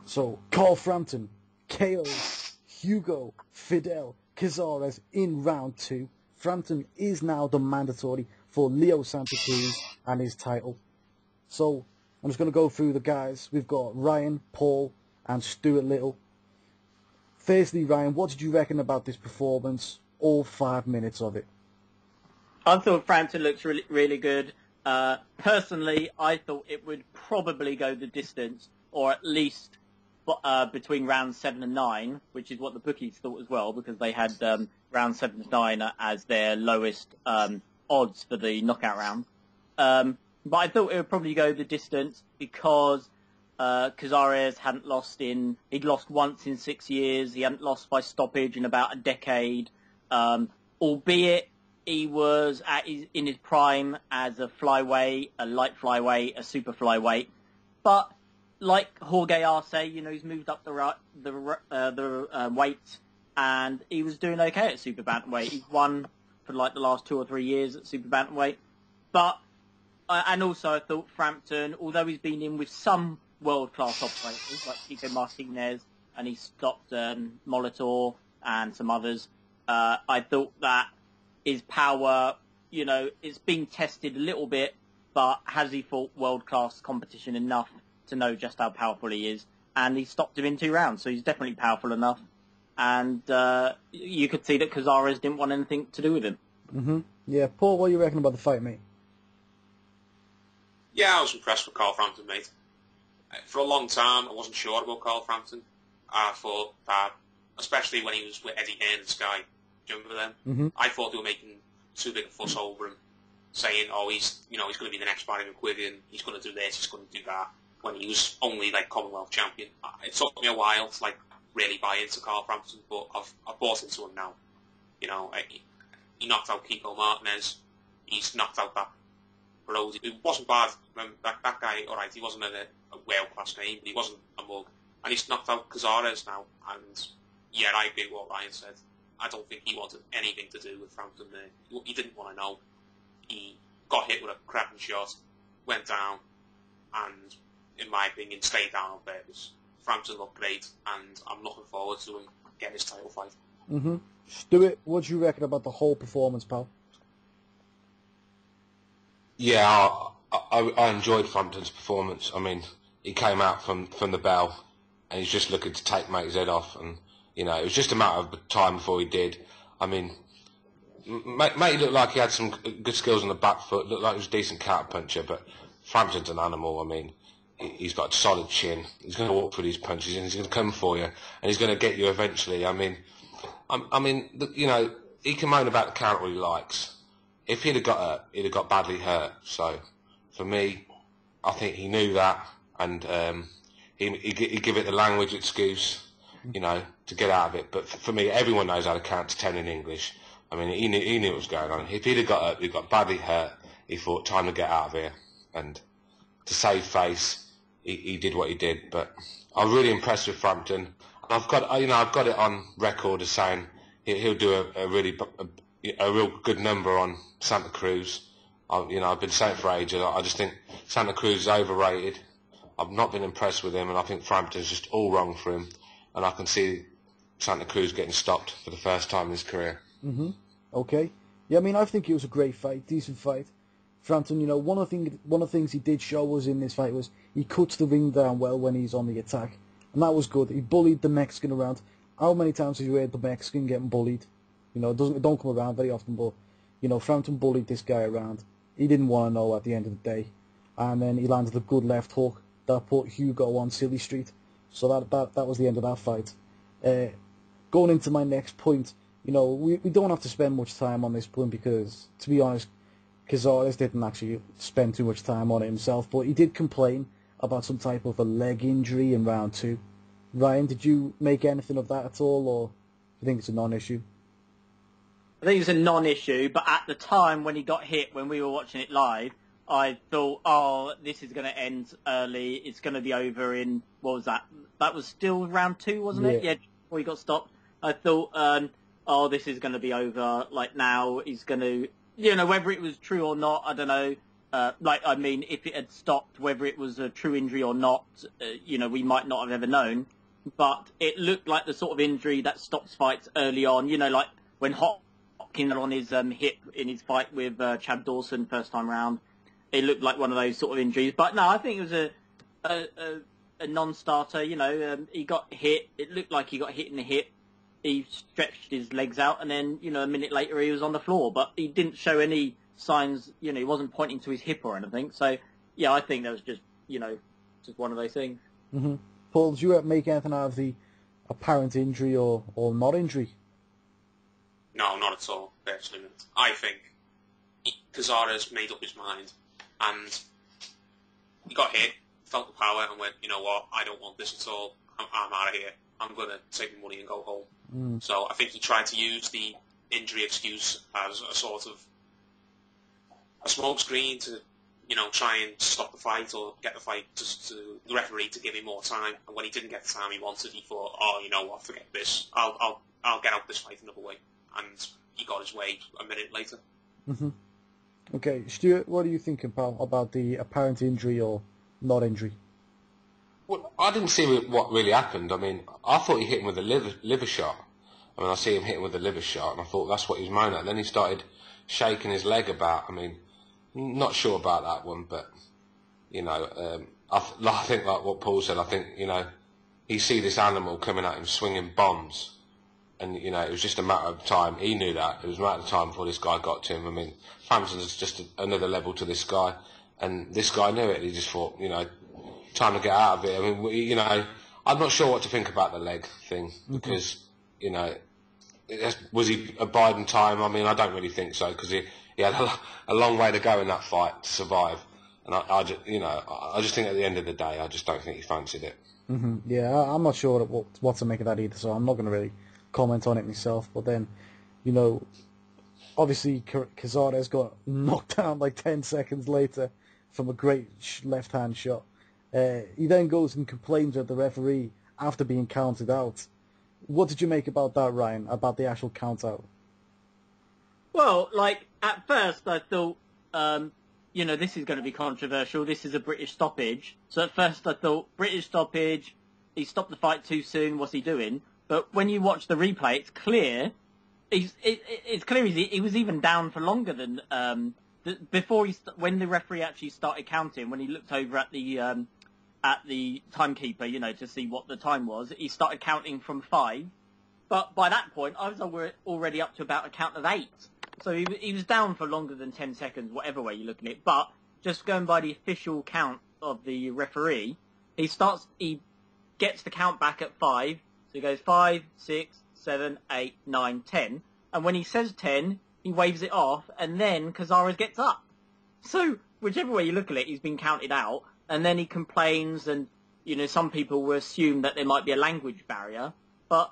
So, Carl Frampton KOs Hugo Fidel Cázares in round 2. Frampton is now the mandatory for Leo Santa Cruz and his title. So, I'm just going to go through the guys. We've got Ryan, Paul, and Stuart Little. Firstly, Ryan, what did you reckon about this performance? All 5 minutes of it. I thought Frampton looked really, really good. Personally, I thought it would probably go the distance, or at least between rounds 7 and 9, which is what the bookies thought as well, because they had rounds 7 to 9 as their lowest odds for the knockout round. But I thought it would probably go the distance because Cázares hadn't lost he'd lost once in 6 years. He hadn't lost by stoppage in about a decade, albeit he was in his prime as a flyweight, a light flyweight, a super flyweight. But like Jorge Arce, he's moved up the weights, and he was doing okay at super bantamweight. He's won for like the last 2 or 3 years at super bantamweight. But and also I thought Frampton, although he's been in with some world-class operators like Chico Martinez, and he stopped Molitor and some others, I thought that his power, it's been tested a little bit, but has he fought world-class competition enough to know just how powerful he is? And he stopped him in 2 rounds, so he's definitely powerful enough. And you could see that Cázares didn't want anything to do with him. Mm-hmm. Yeah, Paul, what do you reckon about the fight, mate? Yeah, I was impressed with Carl Frampton, mate. For a long time, I wasn't sure about Carl Frampton. I thought that, especially when he was with Eddie Hearn and Sky, do you remember them? Mm-hmm. I thought they were making too big a fuss over him, saying, he's going to be the next Barry McQuiggan, he's going to do this, he's going to do that, when he was only, Commonwealth champion. It took me a while to, really buy into Carl Frampton, but I've bought into him now. He knocked out Kiko Martinez, he's knocked out that Brody. It wasn't bad. That guy, alright, he wasn't a world-class name, but he wasn't a mug. And he's knocked out Cázares now, and yeah, I agree with what Ryan said. I don't think he wanted anything to do with Frampton there. He didn't want to know. He got hit with a cracking shot, went down, and, in my opinion, stayed down on purpose. Frampton looked great, and I'm looking forward to him getting his title fight. Mm-hmm. Stuart, what do you reckon about the whole performance, pal? Yeah, I enjoyed Frampton's performance. I mean, he came out from the bell, and he's just looking to take mate's head off, and it was just a matter of time before he did. I mean, mate looked like he had some good skills on the back foot, looked like he was a decent counter-puncher, but Frampton's an animal. I mean, he's got a solid chin. He's going to walk through these punches, and he's going to come for you, and he's going to get you eventually. He can moan about the counter all he likes. If he'd have got hurt, he'd have got badly hurt. So, for me, I think he knew that, and he give it the language excuse, to get out of it. But for me, everyone knows how to count to 10 in English. I mean, he knew what was going on. If he'd have got hurt, he'd got badly hurt. He thought, time to get out of here, and to save face, he did what he did. But I'm really impressed with Frampton. I've got it on record as saying he'll do a real good number on Santa Cruz. I've been saying it for ages. I just think Santa Cruz is overrated. I've not been impressed with him, and I think Frampton's just all wrong for him. And I can see Santa Cruz getting stopped for the first time in his career. Mm-hmm. Okay. Yeah, I think it was a great fight, decent fight. Frampton, one of the things he did show us in this fight was he cuts the ring down well when he's on the attack, and that was good. He bullied the Mexican around. How many times have you heard the Mexican getting bullied? It don't come around very often, but Frampton bullied this guy around. He didn't want to know at the end of the day, and then he landed a good left hook that put Hugo on silly street. So that was the end of that fight. Going into my next point, we don't have to spend much time on this point because, to be honest, Cázares didn't actually spend too much time on it himself, but he did complain about some type of a leg injury in round 2. Ryan, did you make anything of that at all, or do you think it's a non-issue? I think it's a non-issue, but at the time when he got hit, when we were watching it live, I thought, this is going to end early. It's going to be over in, what was that? That was still round 2, wasn't it? Yeah, before he got stopped. I thought, this is going to be over. Now he's going to, whether it was true or not, I don't know. if it had stopped, whether it was a true injury or not, we might not have ever known. But it looked like the sort of injury that stops fights early on. Like when Hopkins on his hip in his fight with Chad Dawson first time round. It looked like one of those sort of injuries. But no, I think it was a non-starter. He got hit. It looked like he got hit in the hip. He stretched his legs out, and then, a minute later he was on the floor. But he didn't show any signs, he wasn't pointing to his hip or anything. So, yeah, I think that was just one of those things. Mm-hmm. Paul, did you make anything out of the apparent injury or not injury? No, not at all, personally. I think Cázares made up his mind, and he got hit, felt the power, and went, you know what, I don't want this at all. I'm out of here. I'm going to take the money and go home. So I think he tried to use the injury excuse as a sort of a smokescreen to, try and stop the fight or get the fight to the referee to give him more time. And when he didn't get the time he wanted, he thought, oh, you know what, forget this. I'll get out this fight another way. And he got his way a minute later. Mm-hmm. Okay, Stuart, what do you think about the apparent injury or not injury? Well, I didn't see what really happened. I mean, I thought he hit him with a liver shot. I see him hit him with a liver shot, and I thought that's what he was moaning at. And then he started shaking his leg about. I mean, not sure about that one, but, I think like what Paul said, I think, he see this animal coming at him swinging bombs, and, it was just a matter of time. He knew that. It was a matter of time before this guy got to him. I mean, Frampton's just another level to this guy, and this guy knew it. He just thought, time to get out of it. I mean, I'm not sure what to think about the leg thing because, was he abiding time? I mean, I don't really think so because he had a long way to go in that fight to survive. And I just think at the end of the day, I just don't think he fancied it. Mm-hmm. Yeah, I'm not sure what to make of that either, so I'm not going to really comment on it myself. But then, obviously Cázares got knocked down like 10 seconds later from a great left-hand shot. He then goes and complains at the referee after being counted out. What did you make about that, Ryan, about the actual count-out? Well, at first I thought, this is going to be controversial. This is a British stoppage. So at first I thought, British stoppage, he stopped the fight too soon, what's he doing? But when you watch the replay, it's clear. It's clear he was even down for longer than... when the referee actually started counting, when he looked over at the timekeeper, to see what the time was, he started counting from 5. But by that point, I was already up to about a count of 8. So he was down for longer than 10 seconds, whatever way you look at it. But just going by the official count of the referee, he gets the count back at 5. So he goes 5, 6, 7, 8, 9, 10. And when he says 10, he waves it off, and then Cázares gets up. So whichever way you look at it, he's been counted out. And then he complains, and some people will assume that there might be a language barrier, but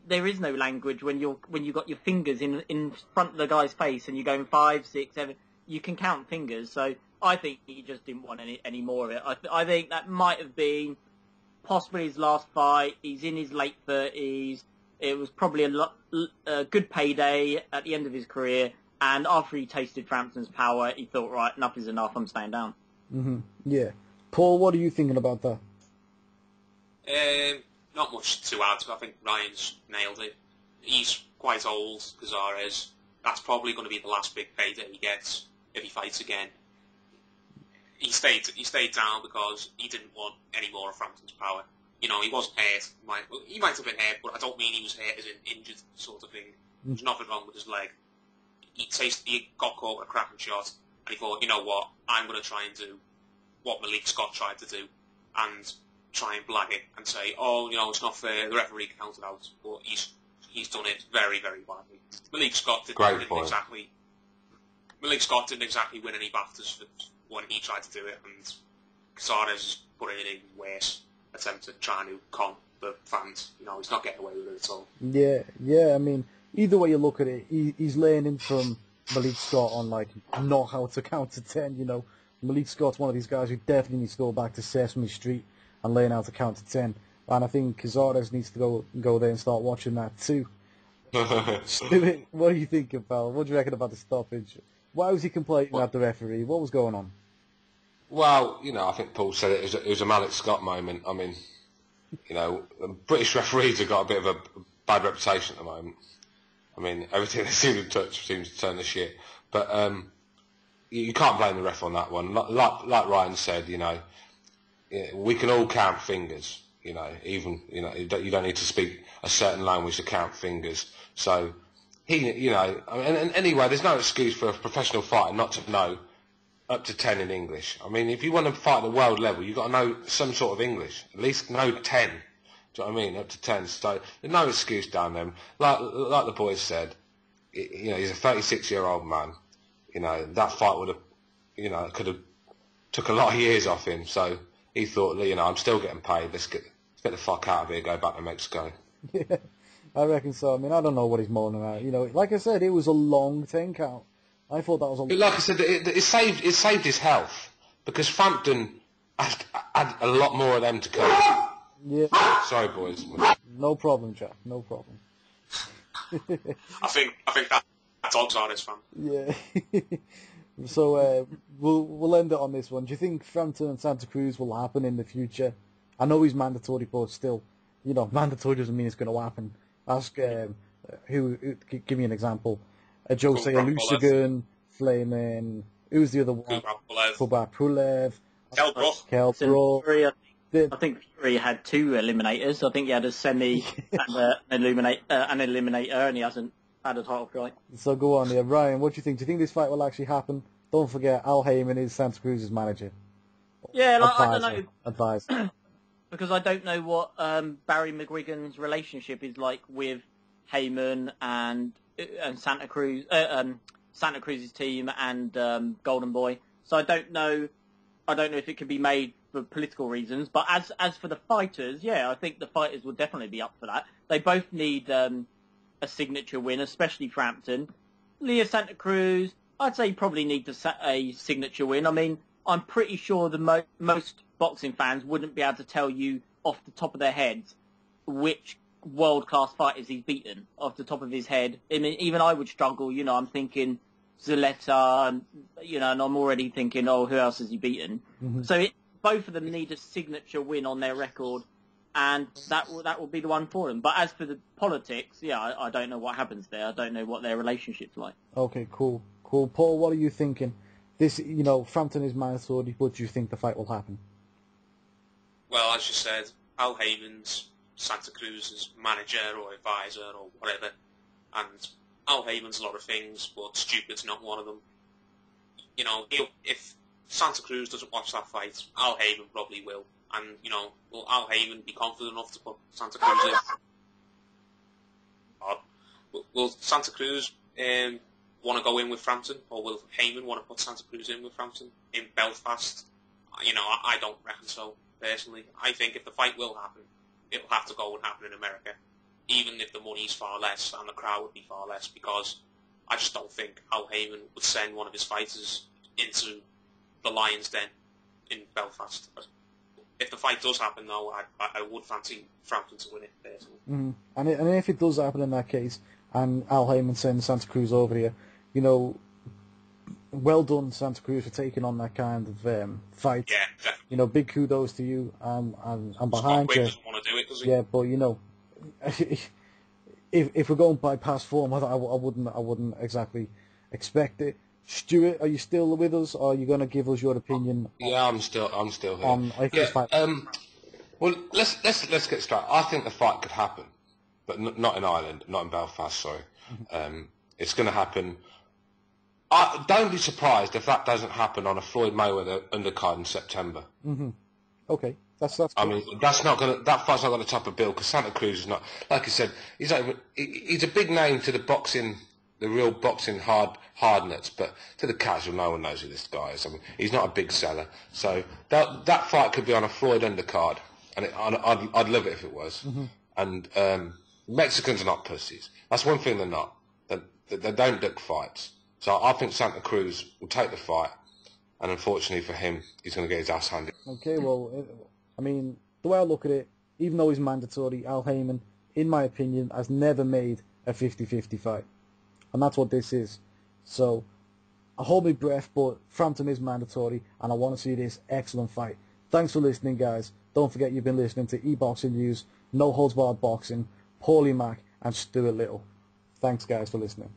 there is no language when you've got your fingers in front of the guy's face and you're going 5, 6, 7. You can count fingers, so I think he just didn't want any more of it. I think that might have been possibly his last fight. He's in his late 30s. It was probably a good payday at the end of his career, and after he tasted Frampton's power, he thought, right, enough is enough. I'm staying down. Mm-hmm. Yeah. Paul, what are you thinking about that? Not much to add. I think Ryan's nailed it. He's quite old, Cázares. That's probably going to be the last big payday he gets if he fights again. He stayed down because he didn't want any more of Frampton's power. He wasn't hurt. He might have been hurt, but I don't mean he was hurt as in injured sort of thing. There's nothing wrong with his leg. He got caught with a cracking shot, and he thought, you know what, I'm going to try and do what Malik Scott tried to do, and try and blag it and say, oh, it's not fair, the referee counted out, but he's done it very, very badly. Malik Scott didn't exactly win any BAFTAs when he tried to do it, and Cázares put in an even worse attempt at trying to con the fans. He's not getting away with it at all. Yeah. I mean, either way you look at it, he's learning from Malik Scott on not how to count to 10. Malik Scott's one of these guys who definitely needs to go back to Sesame Street and learn how to count to 10. And I think Cázares needs to go there and start watching that too. Stuart, what do you think about? What do you reckon about the stoppage? Why was he complaining at the referee? What was going on? Well, I think Paul said it was a Malik Scott moment. I mean, British referees have got a bit of a bad reputation at the moment. I mean, everything they seem to touch seems to turn to shit. But you can't blame the ref on that one. Like Ryan said, we can all count fingers. Even you don't need to speak a certain language to count fingers. So and anyway, there's no excuse for a professional fighter not to know up to 10 in English. I mean, if you want to fight at the world level, you've got to know some sort of English. At least know 10. Do you know what I mean? Up to 10. So there's no excuse down there. Like the boys said, he's a 36-year-old man. That fight would have, could have took a lot of years off him. So he thought, I'm still getting paid. Let's get the fuck out of here. Go back to Mexico. Yeah, I reckon so. I mean, I don't know what he's moaning about. Like I said, it was a long 10 count. I thought that was a... Like I said, it saved his health because Frampton had a lot more of them to come. Yeah. Sorry, boys. No problem, Jack. No problem. I think that dog's honest, fam. Yeah. So we'll end it on this one. Do you think Frampton and Santa Cruz will happen in the future? I know he's mandatory, but still, mandatory doesn't mean it's going to happen. Ask give me an example. Jose Alusagan, Flaming. Who's the other one? Kubrat Pulev. Kell Brook. I think Fury had 2 eliminators. I think he had a semi and an eliminator, and he hasn't had a title fight. So go on, Ryan. What do you think? Do you think this fight will actually happen? Don't forget, Al Heyman is Santa Cruz's manager. Yeah, I don't know. Advisor. Because I don't know what Barry McGuigan's relationship is like with Heyman and Santa Cruz, Santa Cruz's team and Golden Boy. So I don't know if it can be made for political reasons. But as for the fighters, yeah, I think the fighters will definitely be up for that. They both need a signature win, especially Frampton. Leo Santa Cruz, I'd say probably need a signature win. I mean, I'm pretty sure the most boxing fans wouldn't be able to tell you off the top of their heads which world-class fighters he's beaten off the top of his head. I mean, even I would struggle. I'm thinking Zaleta, and and I'm already thinking, who else has he beaten? Mm-hmm. So both of them need a signature win on their record, and that will be the one for them. But as for the politics, I don't know what happens there. I don't know what their relationship's like. Okay, cool. Paul, what are you thinking? This, Frampton is mandatory, but do you think the fight will happen? Well, as you said, Al Heyman's Santa Cruz's manager or advisor or whatever, and Al Heyman's a lot of things, but stupid's not one of them. If Santa Cruz doesn't watch that fight, Al Heyman probably will, and will Al Heyman be confident enough to put Santa Cruz in? Will Santa Cruz want to go in with Frampton, or will Heyman want to put Santa Cruz in with Frampton in Belfast? I don't reckon so. Personally, I think if the fight will happen, it'll have to go and happen in America, even if the money's far less and the crowd would be far less, because I just don't think Al Heyman would send one of his fighters into the Lion's Den in Belfast. If the fight does happen, though, I would fancy Frampton to win it, personally. Mm-hmm. And if it does happen in that case, and Al Heyman sends Santa Cruz over here, well done, Santa Cruz, for taking on that kind of fight. Yeah, definitely. Big kudos to you. I'm behind you. Doesn't want to do it, does he? Yeah, but if we're going by past form, I wouldn't exactly expect it. Stuart, are you still with us, or are you going to give us your opinion? Yeah, I'm still here. Fight? Well, let's get straight. I think the fight could happen, but not in Ireland, not in Belfast. Sorry, it's going to happen. Don't be surprised if that doesn't happen on a Floyd Mayweather undercard in September. Mm-hmm. Okay, that's cool. I mean, that fight's not going to top a bill, because Santa Cruz is not, like I said, he's a big name to the boxing, the real boxing hard nuts, but to the casual, no one knows who this guy is. I mean, he's not a big seller. So that fight could be on a Floyd undercard, and I'd love it if it was. Mm-hmm. And Mexicans are not pussies. That's one thing they're not. They don't duck fights. So I think Santa Cruz will take the fight, and unfortunately for him, he's going to get his ass handed. Okay, well, I mean, the way I look at it, even though he's mandatory, Al Heyman, in my opinion, has never made a 50-50 fight. And that's what this is. So, I hold my breath, but Frampton is mandatory, and I want to see this excellent fight. Thanks for listening, guys. Don't forget you've been listening to eBoxing News, No Holds Barred Boxing, Paulie Mack, and Stuart Little. Thanks, guys, for listening.